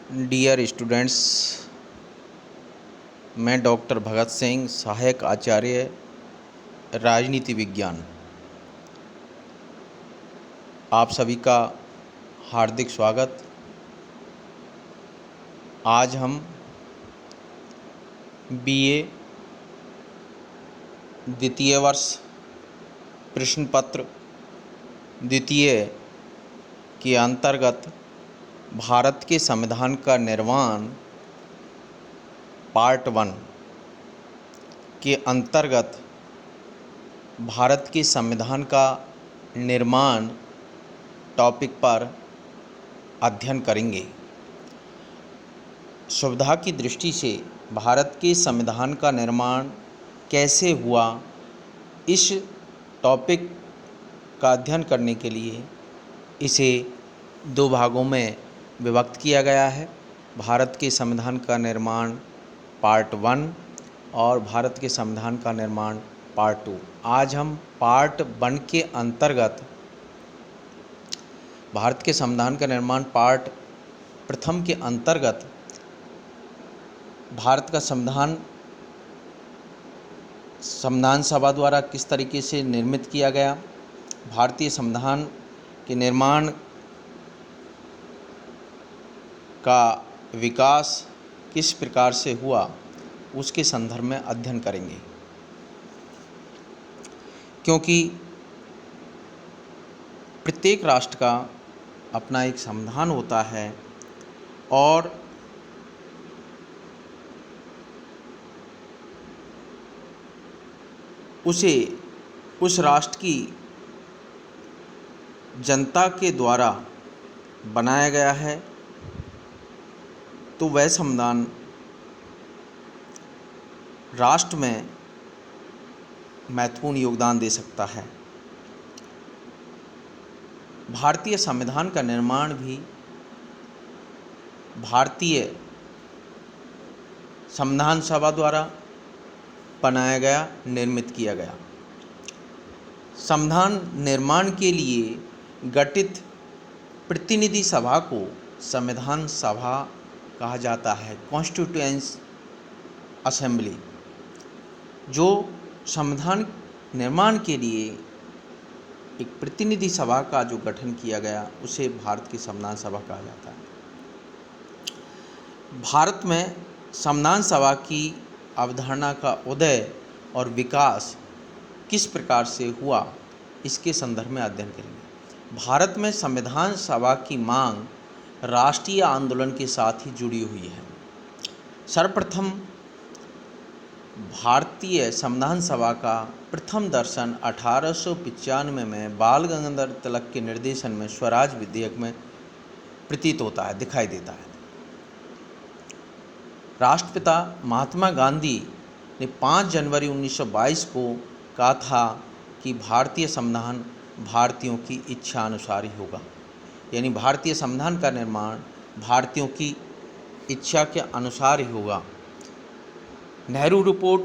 Dear students, मैं doctor Bhagat Singh, सहायक आचार्य राजनीति विज्ञान, आप सभी का हार्दिक स्वागत। आज हम बीए द्वितीय वर्ष प्रश्न पत्र द्वितीय के अंतर्गत भारत के संविधान का निर्माण पार्ट 1 के अंतर्गत भारत के संविधान का निर्माण टॉपिक पर अध्ययन करेंगे। सुविधा की दृष्टि से भारत के संविधान का निर्माण कैसे हुआ, इस टॉपिक का अध्ययन करने के लिए इसे 2 भागों में विभक्त किया गया है। भारत के संविधान का निर्माण पार्ट 1 और भारत के संविधान का निर्माण पार्ट 2। आज हम पार्ट 1 के अंतर्गत भारत के संविधान का निर्माण पार्ट प्रथम के अंतर्गत भारत का संविधान सभा द्वारा किस तरीके से निर्मित किया गया, भारतीय संविधान के निर्माण का विकास किस प्रकार से हुआ, उसके संदर्भ में अध्ययन करेंगे। क्योंकि प्रत्येक राष्ट्र का अपना एक संविधान होता है और उसे उस राष्ट्र की जनता के द्वारा बनाया गया है, तो वह संविधान राष्ट्र में महत्वपूर्ण योगदान दे सकता है। भारतीय संविधान का निर्माण भी भारतीय संविधान सभा द्वारा बनाया गया, निर्मित किया गया। संविधान निर्माण के लिए गठित प्रतिनिधि सभा को संविधान सभा कहा जाता है, कॉन्स्टिट्यूएंट असेंबली। जो संविधान निर्माण के लिए एक प्रतिनिधि सभा का जो गठन किया गया, उसे भारत की संविधान सभा कहा जाता है। भारत में संविधान सभा की अवधारणा का उदय और विकास किस प्रकार से हुआ, इसके संदर्भ में अध्ययन करेंगे। भारत में संविधान सभा की मांग राष्ट्रीय आंदोलन के साथ ही जुड़ी हुई है। सर्वप्रथम भारतीय संविधान सभा का प्रथम दर्शन 1895 में बाल गंगाधर तिलक के निर्देशन में स्वराज विधेयक में प्रतीत होता है, दिखाई देता है। राष्ट्रपिता महात्मा गांधी ने 5 जनवरी 1922 को कहा था कि भारतीय संविधान भारतीयों की इच्छा अनुसार ही होगा, यानी भारतीय संविधान का निर्माण भारतीयों की इच्छा के अनुसार ही होगा। नेहरू रिपोर्ट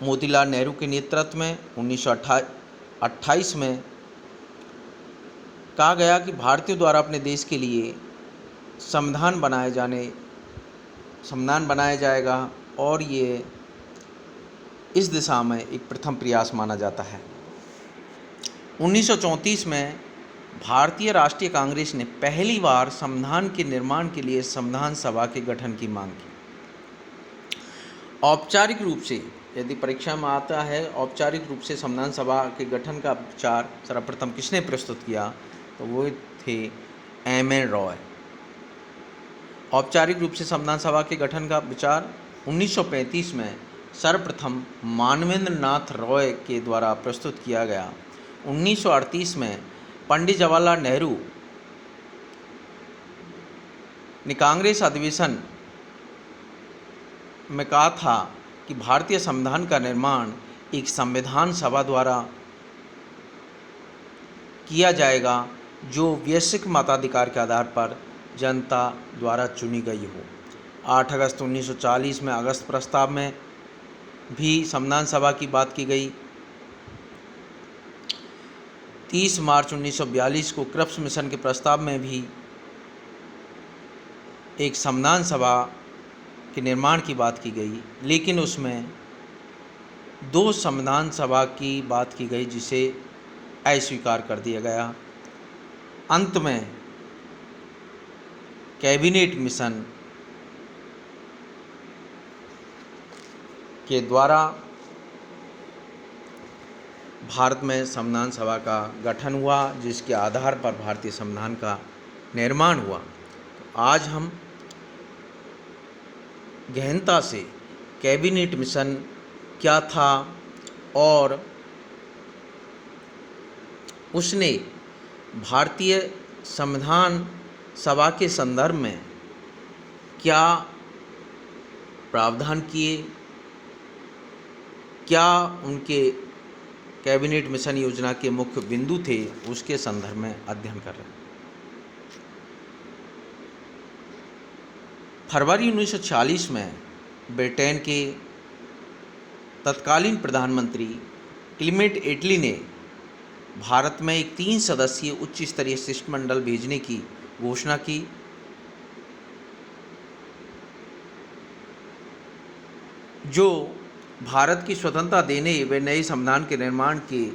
मोतीलाल नेहरू के नेतृत्व में 1928 में कहा गया कि भारतीयों द्वारा अपने देश के लिए संविधान बनाया जाएगा और ये इस दिशा में एक प्रथम प्रयास माना जाता है। 1934 में भारतीय राष्ट्रीय कांग्रेस ने पहली बार संविधान के निर्माण के लिए संविधान सभा के गठन की मांग की। औपचारिक रूप से, यदि परीक्षा में आता है, औपचारिक रूप से संविधान सभा के गठन का विचार सर्वप्रथम किसने प्रस्तुत किया, तो वो थे एम.एन. रॉय। औपचारिक रूप से संविधान सभा के गठन का विचार 1935 में सर्वप्रथम मानवेंद्र नाथ रॉय के द्वारा प्रस्तुत किया गया। 1938 में पंडित जवाहरलाल नेहरू ने कांग्रेस अधिवेशन में कहा था कि भारतीय संविधान का निर्माण एक संविधान सभा द्वारा किया जाएगा जो वैश्विक मताधिकार के आधार पर जनता द्वारा चुनी गई हो। 8 अगस्त 1940 में अगस्त प्रस्ताव में भी संविधान सभा की बात की गई। 30 मार्च 1942 को क्रिप्स मिशन के प्रस्ताव में भी एक संविधान सभा के निर्माण की बात की गई, लेकिन उसमें 2 संविधान सभा की बात की गई जिसे अस्वीकार कर दिया गया। अंत में कैबिनेट मिशन के द्वारा भारत में संविधान सभा का गठन हुआ, जिसके आधार पर भारतीय संविधान का निर्माण हुआ। तो आज हम गहनता से कैबिनेट मिशन क्या था और उसने भारतीय संविधान सभा के संदर्भ में क्या प्रावधान किए, क्या उनके कैबिनेट मिशन योजना के मुख्य बिंदु थे, उसके संदर्भ में अध्ययन कर रहे हैं। फरवरी 1940 में ब्रिटेन के तत्कालीन प्रधानमंत्री क्लीमेंट एटली ने भारत में एक 3 सदस्यीय उच्च स्तरीय शिष्टमंडल भेजने की घोषणा की। जो भारत की स्वतंत्रता देने व नए संविधान के निर्माण के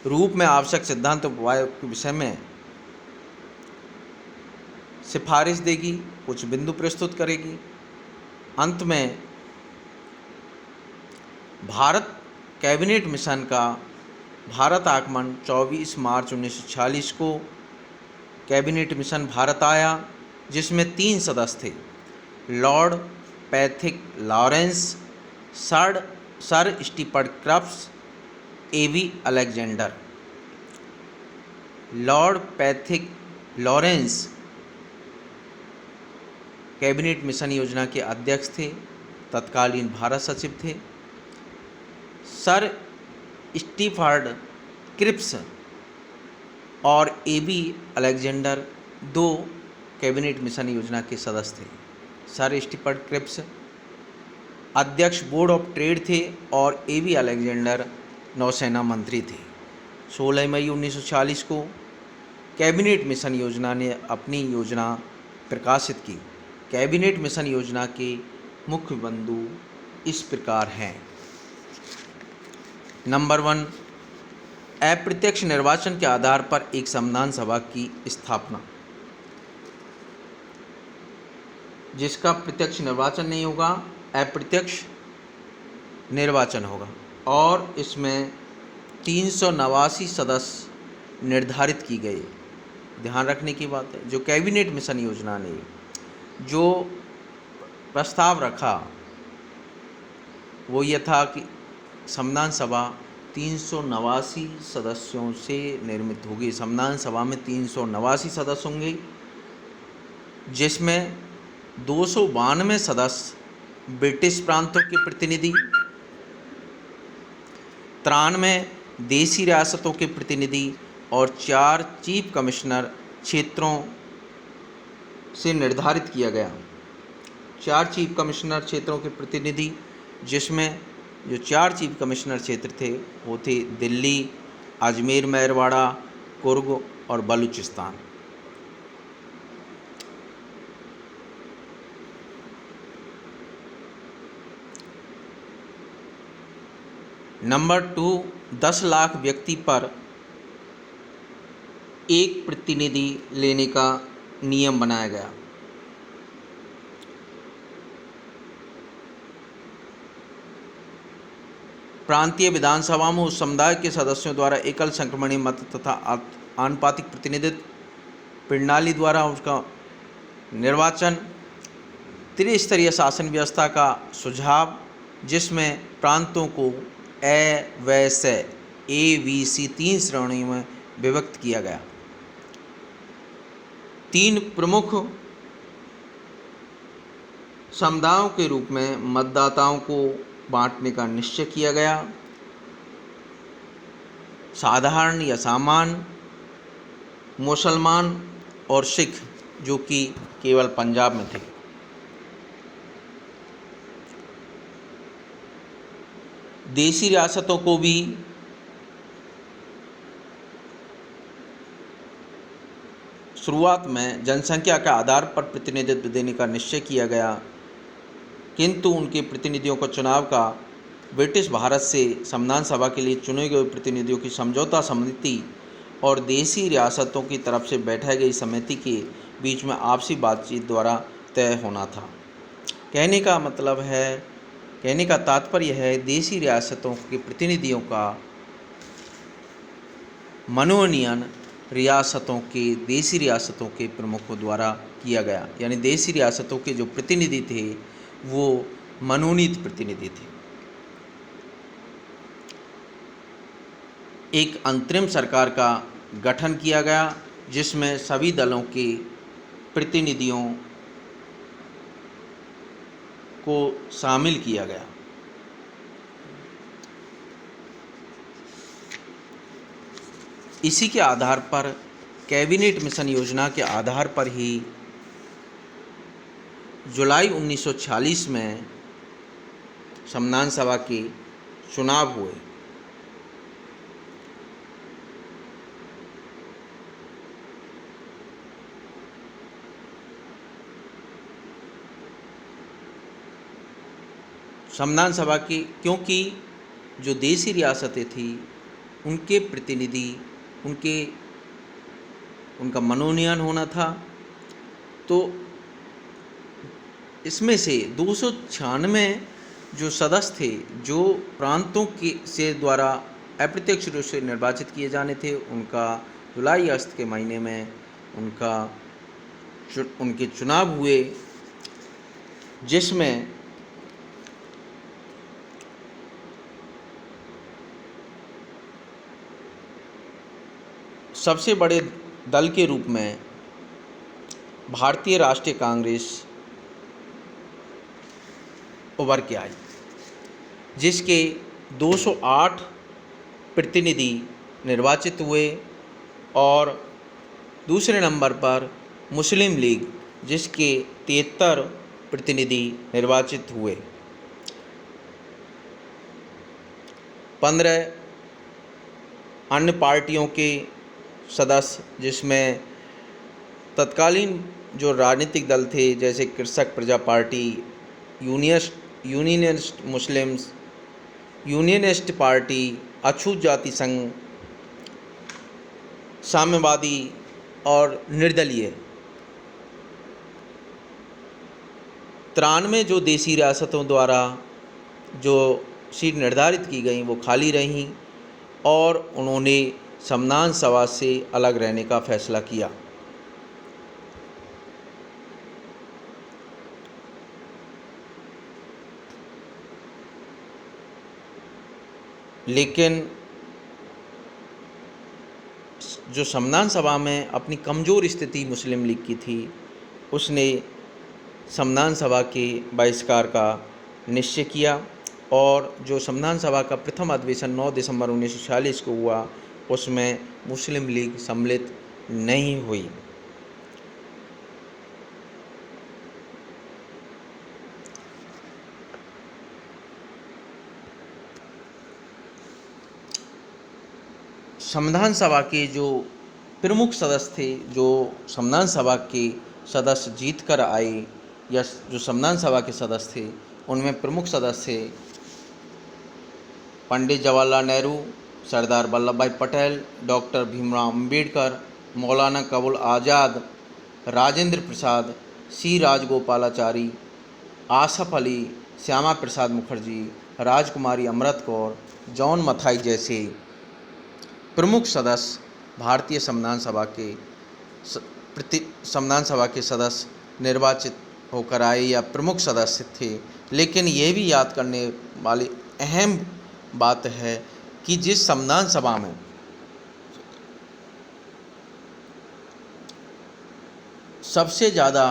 रूप में आवश्यक सिद्धांत उपायों के विषय में सिफारिश देगी, कुछ बिंदु प्रस्तुत करेगी। अंत में भारत कैबिनेट मिशन का भारत आगमन 24 मार्च 1946 को कैबिनेट मिशन भारत आया, जिसमें 3 सदस्य थे, lord Pethick Lawrence, sir Stafford Cripps, A V Alexander. Lord Pethick Lawrence cabinet mission योजना के अध्यक्ष थे, तत्कालीन भारत सचिव थे। सर स्टीफर्ड क्रिप्स और एवी अलेक्जेंडर 2 कैबिनेट मिशन योजना के सदस्य थे। सर स्टीफर्ड क्रिप्स अध्यक्ष बोर्ड ऑफ ट्रेड थे और एवी अलेक्जेंडर नौसेना मंत्री थे। 16 मई 1940 को कैबिनेट मिशन योजना ने अपनी योजना प्रकाशित की। कैबिनेट मिशन योजना के मुख्य बिंदु इस प्रकार हैं। नंबर 1, अप्रत्यक्ष निर्वाचन के आधार पर एक संविधान सभा की स्थापना, जिसका प्रत्यक्ष निर्वाचन नहीं होगा, अप्रत्यक्ष निर्वाचन होगा और इसमें 389 सदस्य निर्धारित की गए। ध्यान रखने की बात है, जो कैबिनेट मिशन योजना ने जो प्रस्ताव रखा वो ये था कि संविधान सभा 389 सदस्यों से निर्मित होगी। संविधान सभा में 389 सदस्य होंगे, जिसमें 292 सदस्य ब्रिटिश प्रांतों के प्रतिनिधि, 93 देसी रियासतों के प्रतिनिधि और 4 चीफ कमिश्नर क्षेत्रों से निर्धारित किया गया। 4 चीफ कमिश्नर क्षेत्रों के प्रतिनिधि, जिसमें जो 4 चीफ कमिश्नर क्षेत्र थे वो थे दिल्ली, अजमेर, मेरवाड़ा, कुर्ग और बलूचिस्तान। नंबर 2, 10 लाख व्यक्ति पर एक प्रतिनिधि लेने का नियम बनाया गया। प्रांतीय विधानसभा में उस समुदाय के सदस्यों द्वारा एकल संक्रमणीय मत तथा आनुपातिक प्रतिनिधित्व प्रणाली द्वारा उसका निर्वाचन, त्रिस्तरीय शासन व्यवस्था का सुझाव, जिसमें प्रांतों को ABC 3 श्रेणियों में विभक्त किया गया। 3 प्रमुख समुदायों के रूप में मतदाताओं को बांटने का निश्चय किया गया, साधारण या सामान्य, मुसलमान और सिख, जो कि केवल पंजाब में थे। देसी रियासतों को भी शुरुआत में जनसंख्या के आधार पर प्रतिनिधित्व देने का निश्चय किया गया, किंतु उनके प्रतिनिधियों को चुनाव का ब्रिटिश भारत से संविधान सभा के लिए चुने गए प्रतिनिधियों की समझौता समिति और देशी रियासतों की तरफ से बैठाई गई समिति के बीच में आपसी बातचीत द्वारा तय होना था। कहने का तात्पर्य है देशी रियासतों के प्रतिनिधियों का मनोनयन देशी रियासतों के प्रमुखों द्वारा किया गया, यानी देशी रियासतों के जो प्रतिनिधि थे वो मनोनीत प्रतिनिधि थे। एक अंतरिम सरकार का गठन किया गया जिसमें सभी दलों के प्रतिनिधियों को शामिल किया गया। इसी के आधार पर कैबिनेट मिशन योजना के आधार पर ही जुलाई 1946 में संविधान सभा के चुनाव हुए। संविधान सभा की, क्योंकि जो देशी रियासतें थी उनके प्रतिनिधि उनका मनोनयन होना था, तो इसमें से 296 जो सदस्य थे जो प्रांतों से द्वारा अप्रत्यक्ष रूप से निर्वाचित किए जाने थे, उनका जुलाई अगस्त के महीने में उनके चुनाव हुए, जिसमें सबसे बड़े दल के रूप में भारतीय राष्ट्रीय कांग्रेस उभर के आई, जिसके 208 प्रतिनिधि निर्वाचित हुए, और दूसरे नंबर पर मुस्लिम लीग जिसके 73 प्रतिनिधि निर्वाचित हुए। 15 अन्य पार्टियों के सदस्य, जिसमें तत्कालीन जो राजनीतिक दल थे जैसे कृषक प्रजा party, unionist Muslims, unionist party, अछूत जाति संघ, साम्यवादी और निर्दलीय, 93 जो देशी रियासतों द्वारा जो सीट निर्धारित की गई वो खाली रहीं और उन्होंने संविधान सभा से अलग रहने का फैसला किया। लेकिन जो संविधान सभा में अपनी कमज़ोर स्थिति मुस्लिम लीग की थी, उसने संविधान सभा के बहिष्कार का निश्चय किया, और जो संविधान सभा का प्रथम अधिवेशन 9 दिसंबर 1946 को हुआ, उसमें मुस्लिम लीग सम्मिलित नहीं हुई। संविधान सभा के जो प्रमुख सदस्य थे, जो संविधान सभा के सदस्य जीत कर आए, या जो संविधान सभा के सदस्य थे, उनमें प्रमुख सदस्य थे पंडित जवाहरलाल नेहरू, सरदार वल्लभ भाई पटेल, डॉक्टर भीमराव अम्बेडकर, मौलाना कबूल आज़ाद, राजेंद्र प्रसाद, सी राजगोपालाचारी, आसफ अली, श्यामा प्रसाद मुखर्जी, राजकुमारी अमृत कौर, जॉन मथाई जैसे प्रमुख सदस्य भारतीय संविधान सभा के सदस्य निर्वाचित होकर आए या प्रमुख सदस्य थे। लेकिन ये भी याद करने वाली अहम बात है कि जिस संविधान सभा में सबसे ज़्यादा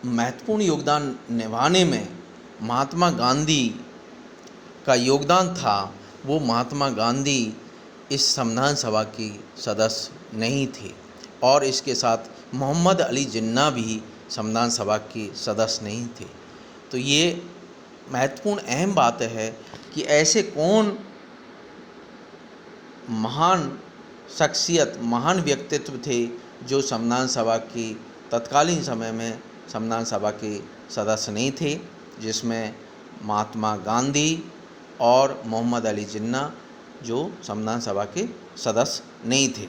महत्वपूर्ण योगदान निभाने में महात्मा गांधी का योगदान था, वो महात्मा गांधी इस संविधान सभा के सदस्य नहीं थे, और इसके साथ मोहम्मद अली जिन्ना भी संविधान सभा के सदस्य नहीं थे। तो ये महत्वपूर्ण अहम बात है कि ऐसे कौन महान शख्सियत, महान व्यक्तित्व थे जो संविधान सभा की तत्कालीन समय में संविधान सभा के सदस्य नहीं थे, जिसमें महात्मा गांधी और मोहम्मद अली जिन्ना जो संविधान सभा के सदस्य नहीं थे।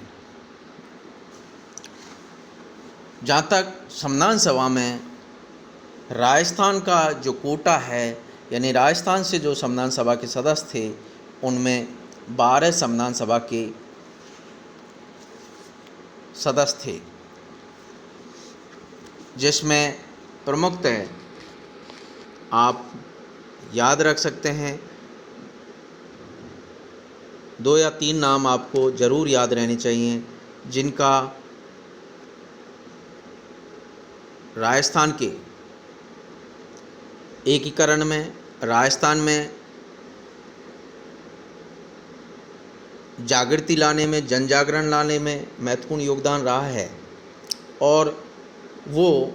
जहाँ तक संविधान सभा में राजस्थान का जो कोटा है, यानी राजस्थान से जो संविधान सभा के सदस्य थे, उनमें 12 संविधान सभा के सदस्य थे, जिसमें प्रमुखतः आप याद रख सकते हैं, 2 या 3 नाम आपको ज़रूर याद रहने चाहिए, जिनका राजस्थान के एकीकरण में, राजस्थान में जागृति लाने में, जन जागरण लाने में महत्वपूर्ण योगदान रहा है। और वो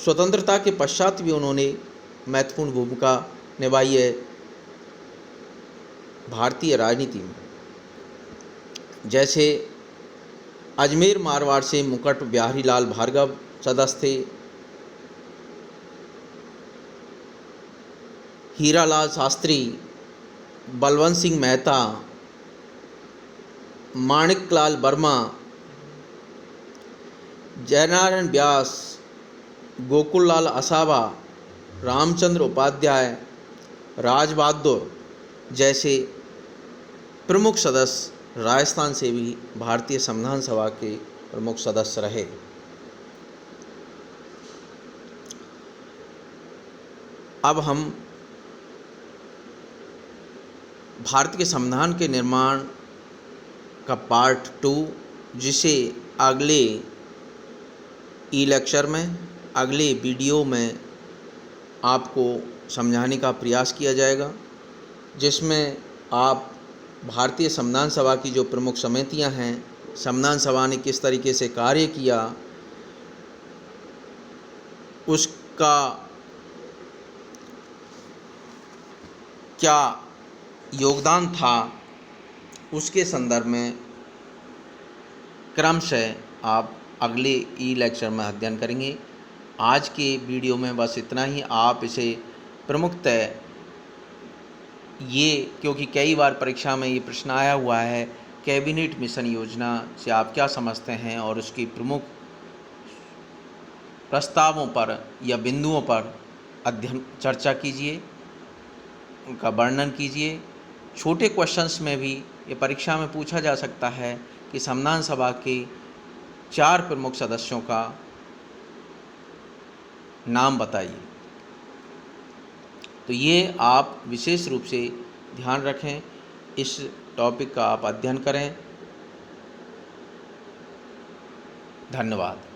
स्वतंत्रता के पश्चात भी उन्होंने महत्वपूर्ण भूमिका निभाई है भारतीय राजनीति में। जैसे अजमेर मारवाड़ से मुकुट बिहारी लाल भार्गव सदस्य थे, हीरालाल शास्त्री, बलवंत सिंह मेहता, माणिकलाल वर्मा, जयनारायण व्यास, गोकुल लाल असावा, रामचंद्र उपाध्याय, राज बहादुर जैसे प्रमुख सदस्य राजस्थान से भी भारतीय संविधान सभा के प्रमुख सदस्य रहे। अब हम भारत के संविधान के निर्माण का पार्ट 2, जिसे अगले ई लेक्चर में, अगले वीडियो में आपको समझाने का प्रयास किया जाएगा, जिसमें आप भारतीय संविधान सभा की जो प्रमुख समितियां हैं, संविधान सभा ने किस तरीके से कार्य किया, उसका क्या योगदान था, उसके संदर्भ में क्रमशः आप अगले ई लेक्चर में अध्ययन करेंगे। आज के वीडियो में बस इतना ही। आप इसे प्रमुखतः ये, क्योंकि कई बार परीक्षा में ये प्रश्न आया हुआ है, कैबिनेट मिशन योजना से आप क्या समझते हैं और उसकी प्रमुख प्रस्तावों पर या बिंदुओं पर अध्ययन चर्चा कीजिए, उनका वर्णन कीजिए। छोटे क्वेश्चंस में भी ये परीक्षा में पूछा जा सकता है कि संविधान सभा के 4 प्रमुख सदस्यों का नाम बताइए। तो ये आप विशेष रूप से ध्यान रखें, इस टॉपिक का आप अध्ययन करें। धन्यवाद।